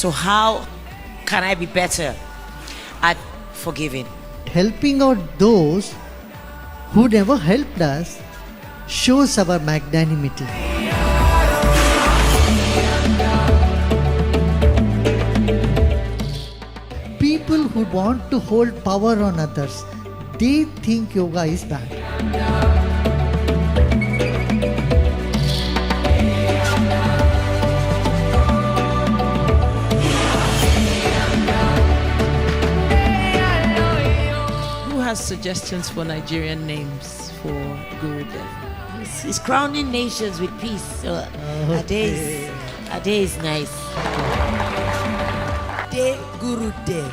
So how can I be better at forgiving? Helping out those who never helped us shows our magnanimity. People who want to hold power on others, they think yoga is bad. Who has suggestions for Nigerian names for Gүrүдэйv? He's crowning nations with peace. So Ade is nice. Ade Gүrүдэйv.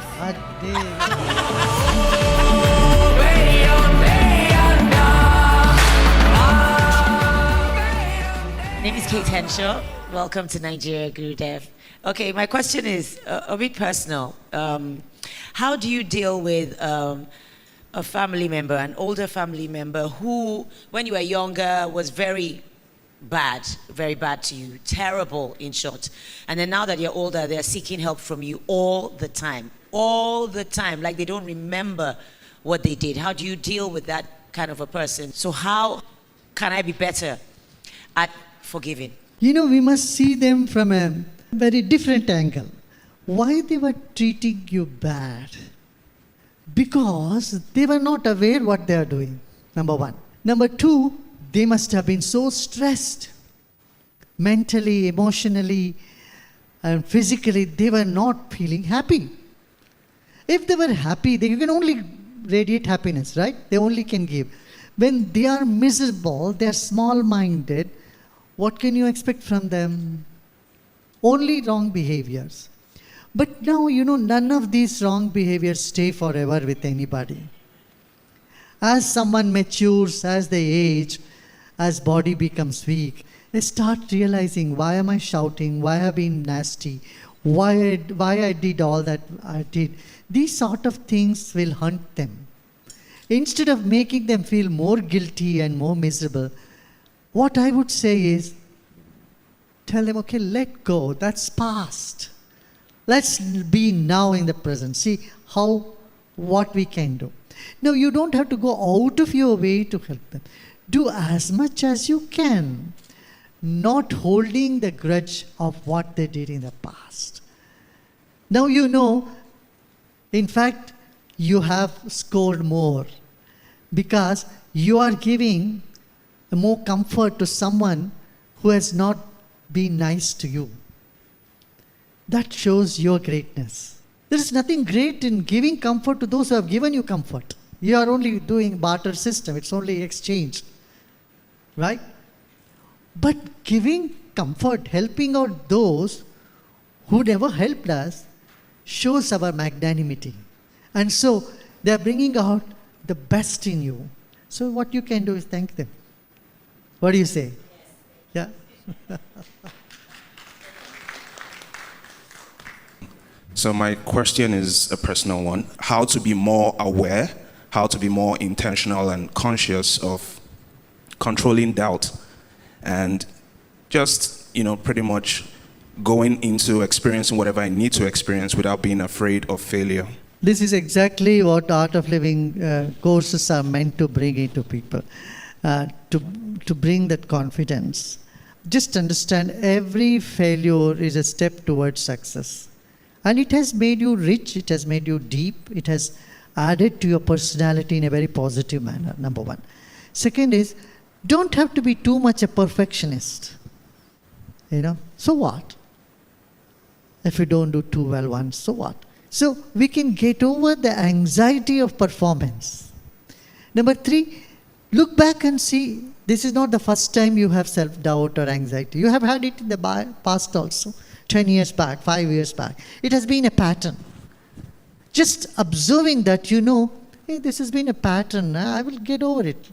Name is Kate Henshaw. Welcome to Nigeria, Gүrүдэйv. Okay, my question is a bit personal. How do you deal with a family member, an older family member who, when you were younger, was very bad to you, terrible in short, and then now that you're older, they're seeking help from you all the time, like they don't remember what they did? How do you deal with that kind of a person? So how can I be better at forgiving? You know, we must see them from a very different angle. Why they were treating you bad? Because they were not aware what they are doing, number one. Number two, they must have been so stressed. Mentally, emotionally, and physically, they were not feeling happy. If they were happy, you can only radiate happiness, right? They only can give. When they are miserable, they are small-minded, what can you expect from them? Only wrong behaviors. But now, none of these wrong behaviors stay forever with anybody. As someone matures, as they age, as body becomes weak, they start realizing, why am I shouting? Why have I been nasty? Why I did all that I did? These sort of things will haunt them. Instead of making them feel more guilty and more miserable, what I would say is, tell them, okay, let go, that's past. Let's be now in the present. See what we can do. Now, you don't have to go out of your way to help them. Do as much as you can, not holding the grudge of what they did in the past. Now in fact, you have scored more because you are giving more comfort to someone who has not been nice to you. That shows your greatness. There is nothing great in giving comfort to those who have given you comfort. You are only doing barter system. It's only exchange. Right? But giving comfort, helping out those who never helped us, shows our magnanimity. And so they are bringing out the best in you. So what you can do is thank them. What do you say? Yes. Yeah? So my question is a personal one. How to be more aware, how to be more intentional and conscious of controlling doubt and just, pretty much going into experiencing whatever I need to experience without being afraid of failure. This is exactly what Art of Living courses are meant to bring into people, to bring that confidence. Just understand every failure is a step towards success. And it has made you rich, it has made you deep, it has added to your personality in a very positive manner, number one. Second is, don't have to be too much a perfectionist. So what? If you don't do too well once, so what? So we can get over the anxiety of performance. Number three, look back and see, this is not the first time you have self-doubt or anxiety. You have had it in the past also. 10 years back, 5 years back. It has been a pattern. Just observing that, hey, this has been a pattern. I will get over it.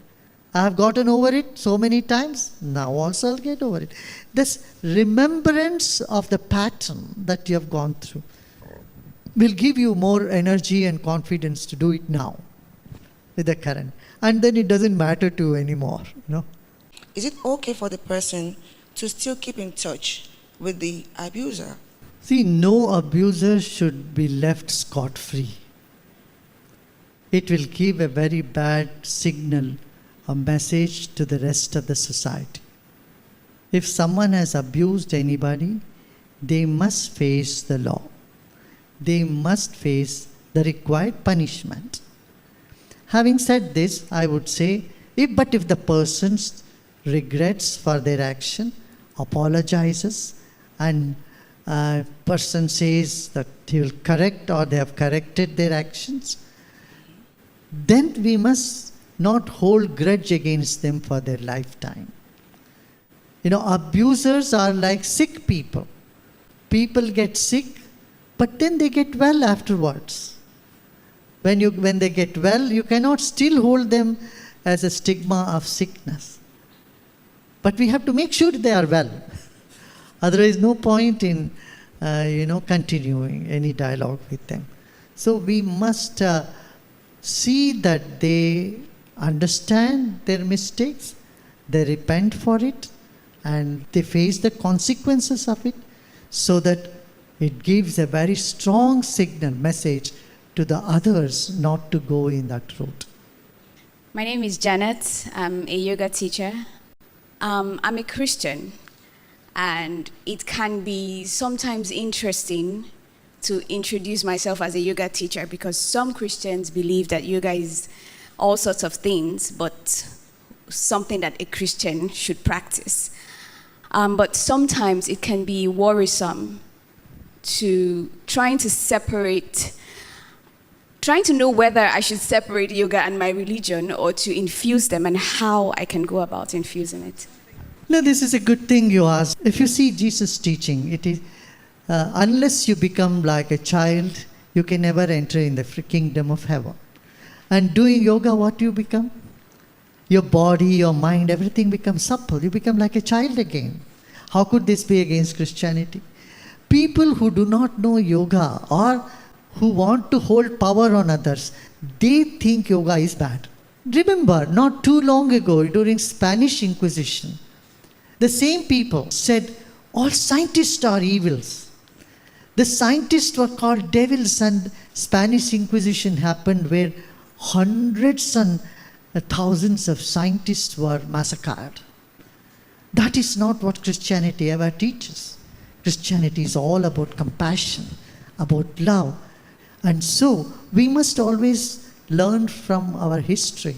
I have gotten over it so many times. Now also I'll get over it. This remembrance of the pattern that you have gone through will give you more energy and confidence to do it now with the current. And then it doesn't matter to you anymore. Is it okay for the person to still keep in touch with the abuser? See, no abuser should be left scot-free. It will give a very bad signal, a message to the rest of the society. If someone has abused anybody, they must face the law. They must face the required punishment. Having said this, I would say, if the person regrets for their action, apologizes, and person says that he will correct or they have corrected their actions, then we must not hold grudge against them for their lifetime. Abusers are like sick people. People get sick, but then they get well afterwards. When they get well, you cannot still hold them as a stigma of sickness. But we have to make sure they are well. Otherwise, no point in continuing any dialogue with them. So we must see that they understand their mistakes, they repent for it, and they face the consequences of it, so that it gives a very strong signal, message to the others not to go in that route. My name is Janet. I'm a yoga teacher. I'm a Christian, and it can be sometimes interesting to introduce myself as a yoga teacher, because some Christians believe that yoga is all sorts of things, but something that a Christian should practice. But sometimes it can be worrisome to trying to know whether I should separate yoga and my religion or to infuse them, and how I can go about infusing it. No, this is a good thing you asked. If you see Jesus' teaching, it is unless you become like a child, you can never enter in the kingdom of heaven. And doing yoga, what do you become? Your body, your mind, everything becomes supple. You become like a child again. How could this be against Christianity? People who do not know yoga or who want to hold power on others, they think yoga is bad. Remember, not too long ago, during Spanish Inquisition, the same people said all scientists are evils. The scientists were called devils, and Spanish Inquisition happened where hundreds and thousands of scientists were massacred. That is not what Christianity ever teaches. Christianity is all about compassion, about love. And so we must always learn from our history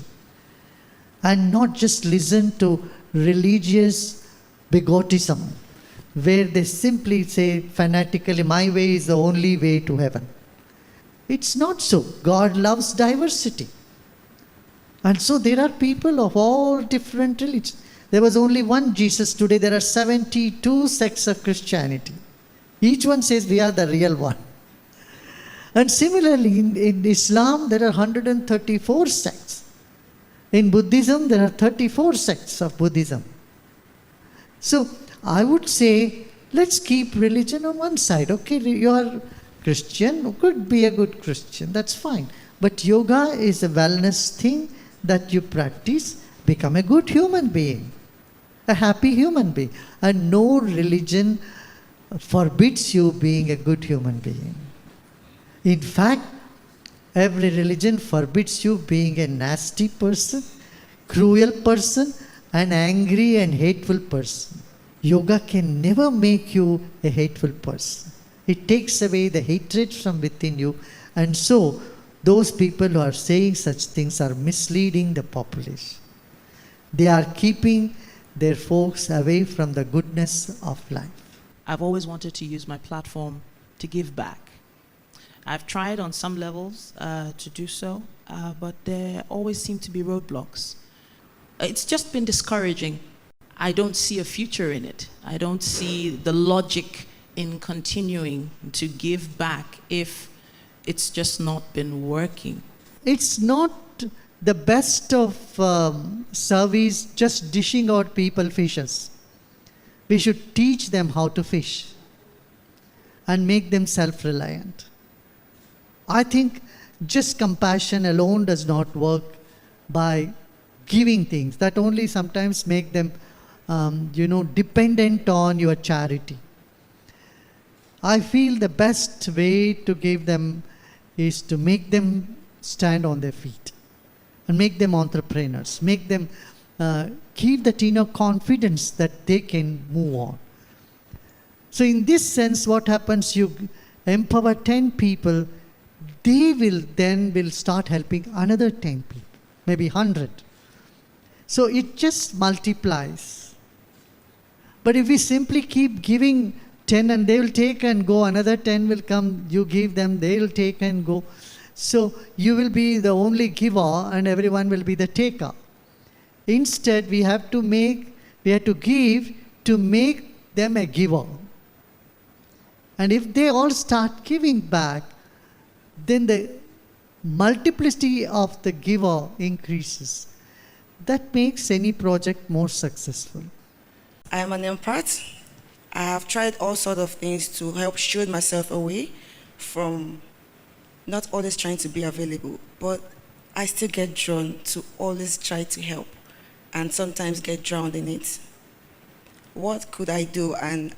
and not just listen to religious bigotism, where they simply say fanatically, my way is the only way to heaven. It's not so. God loves diversity. And so there are people of all different religions. There was only one Jesus. Today there are 72 sects of Christianity. Each one says we are the real one. And similarly, in Islam, there are 134 sects. In Buddhism, there are 34 sects of Buddhism. So I would say, let's keep religion on one side. Okay, you are Christian, could be a good Christian, that's fine. But yoga is a wellness thing that you practice, become a good human being, a happy human being. And no religion forbids you being a good human being. In fact, every religion forbids you being a nasty person, cruel person, an angry and hateful person. Yoga can never make you a hateful person. It takes away the hatred from within you. And so, those people who are saying such things are misleading the population. They are keeping their folks away from the goodness of life. I've always wanted to use my platform to give back. I've tried on some levels to do so, but there always seem to be roadblocks. It's just been discouraging. I don't see a future in it. I don't see the logic in continuing to give back if it's just not been working. It's not the best of service just dishing out people fishes. We should teach them how to fish and make them self-reliant. I think just compassion alone does not work by giving things. That only sometimes make them, dependent on your charity. I feel the best way to give them is to make them stand on their feet and make them entrepreneurs, make them give that inner confidence that they can move on. So in this sense, what happens, you empower 10 people, they will start helping another 10 people, maybe 100. So it just multiplies. But if we simply keep giving 10 and they will take and go, another 10 will come, you give them, they will take and go. So you will be the only giver and everyone will be the taker. Instead, we have to give to make them a giver. And if they all start giving back, then the multiplicity of the giver increases. That makes any project more successful. I am an empath. I have tried all sorts of things to help shield myself away from not always trying to be available, but I still get drawn to always try to help and sometimes get drowned in it. What could I do and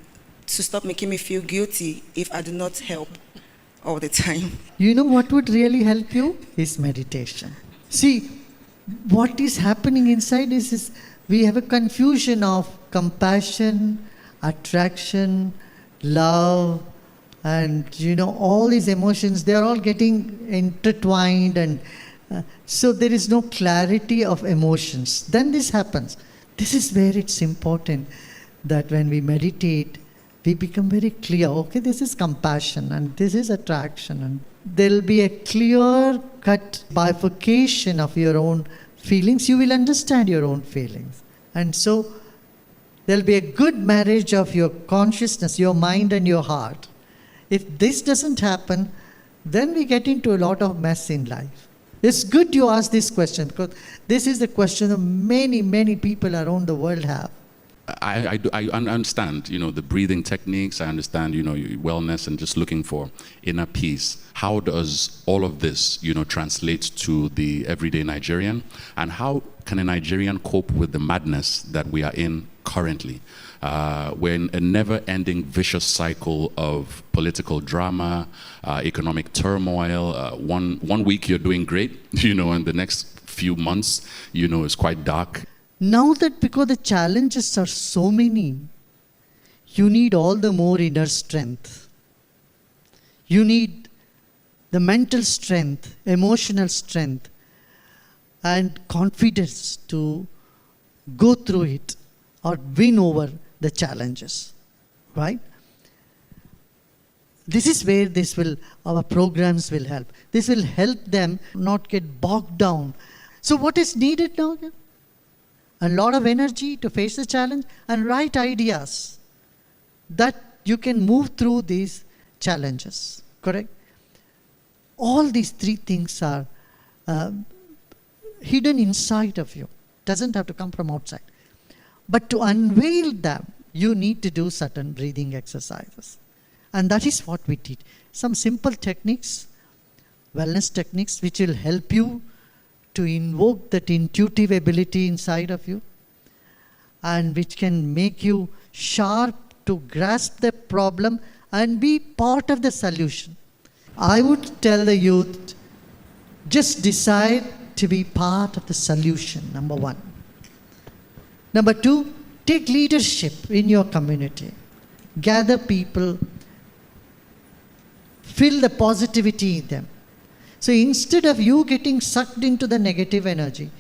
to stop making me feel guilty if I do not help all the time? You know what would really help you? Is meditation. See, what is happening inside is we have a confusion of compassion, attraction, love, and all these emotions, they're all getting intertwined, and so there is no clarity of emotions. Then this happens. This is where it's important that when we meditate, we become very clear. Okay, this is compassion and this is attraction, and there'll be a clear-cut bifurcation of your own feelings. You will understand your own feelings. And so there'll be a good marriage of your consciousness, your mind and your heart. If this doesn't happen, then we get into a lot of mess in life. It's good you ask this question, because this is the question that many, many people around the world have. I understand, the breathing techniques. I understand, wellness and just looking for inner peace. How does all of this, translate to the everyday Nigerian? And how can a Nigerian cope with the madness that we are in currently? We're in a never-ending vicious cycle of political drama, economic turmoil. One week you're doing great, and the next few months, is quite dark. Now that because the challenges are so many, you need all the more inner strength. You need the mental strength, emotional strength, and confidence to go through it or win over the challenges, right? This is where our programs will help. This will help them not get bogged down. So what is needed now? A lot of energy to face the challenge and right ideas that you can move through these challenges, correct? All these three things are hidden inside of you. Doesn't have to come from outside. But to unveil them, you need to do certain breathing exercises. And that is what we teach. Some simple techniques, wellness techniques, which will help you to invoke that intuitive ability inside of you, and which can make you sharp to grasp the problem and be part of the solution. I would tell the youth, just decide to be part of the solution, number one. Number two, take leadership in your community. Gather people, fill the positivity in them. So instead of you getting sucked into the negative energy,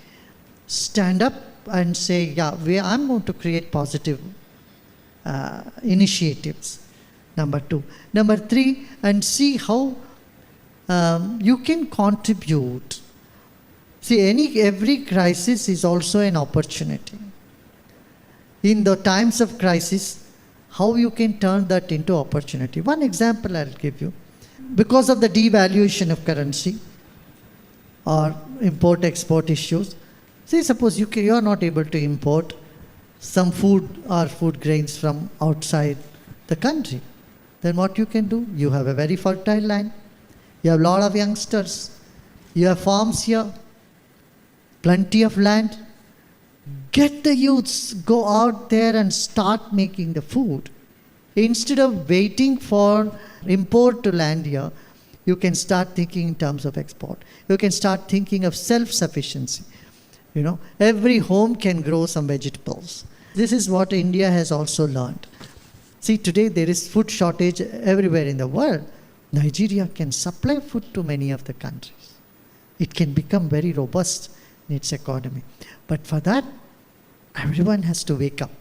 stand up and say, I'm going to create positive initiatives. Number two. Number three, and see how you can contribute. See, every crisis is also an opportunity. In the times of crisis, how you can turn that into opportunity. One example I'll give you. Because of the devaluation of currency or import-export issues, say suppose you are not able to import some food or food grains from outside the country. Then what you can do? You have a very fertile land. You have a lot of youngsters. You have farms here. Plenty of land. Get the youths, go out there and start making the food. Instead of waiting for import to land here, you can start thinking in terms of export. You can start thinking of self-sufficiency. You know, every home can grow some vegetables. This is what India has also learned. See, today there is food shortage everywhere in the world. Nigeria can supply food to many of the countries. It can become very robust in its economy. But for that, everyone has to wake up.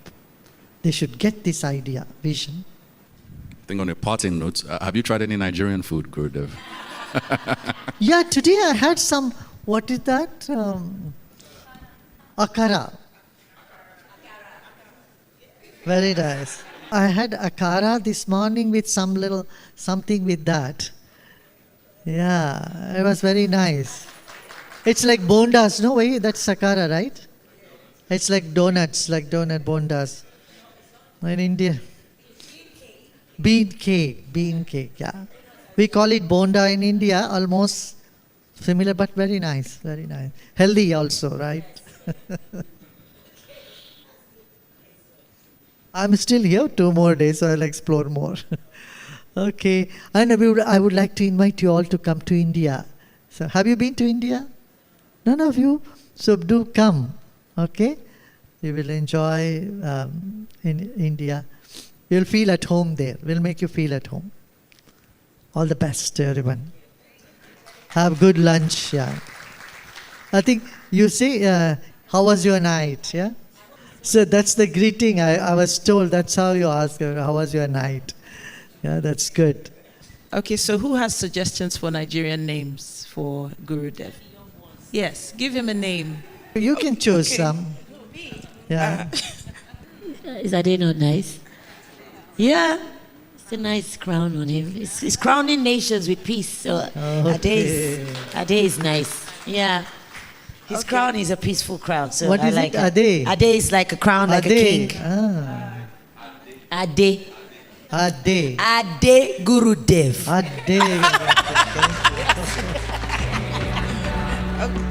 They should get this idea, vision. I think on a parting note, have you tried any Nigerian food, Gurdev? Yeah, today I had some, what is that? Akara. Very nice. I had akara this morning with some little something with that. Yeah, it was very nice. It's like bondas, no way? That's akara, right? It's like donuts, like donut bondas. In India. Bean cake, yeah. We call it bonda in India, almost similar, but very nice, very nice. Healthy also, right? I'm still here 2 more days, so I'll explore more. Okay, and I would like to invite you all to come to India. So, have you been to India? None of you? So, do come, okay? You will enjoy in India. You'll feel at home there. We'll make you feel at home. All the best to everyone. Have good lunch, yeah. I think you say, how was your night, yeah? So that's the greeting I was told. That's how you ask her, how was your night? Yeah, that's good. Okay, so who has suggestions for Nigerian names for Gurūdev? Yes, give him a name. You can choose some. Yeah. Is Ade not nice? Yeah. It's a nice crown on him. It's crowning nations with peace. So Okay. Ade is nice. Yeah. His crown is a peaceful crown. So What I is like it? Ade? Ade is like a crown, like a king. Ah. Ade. Ade. Ade Gurūdev. Ade. Okay.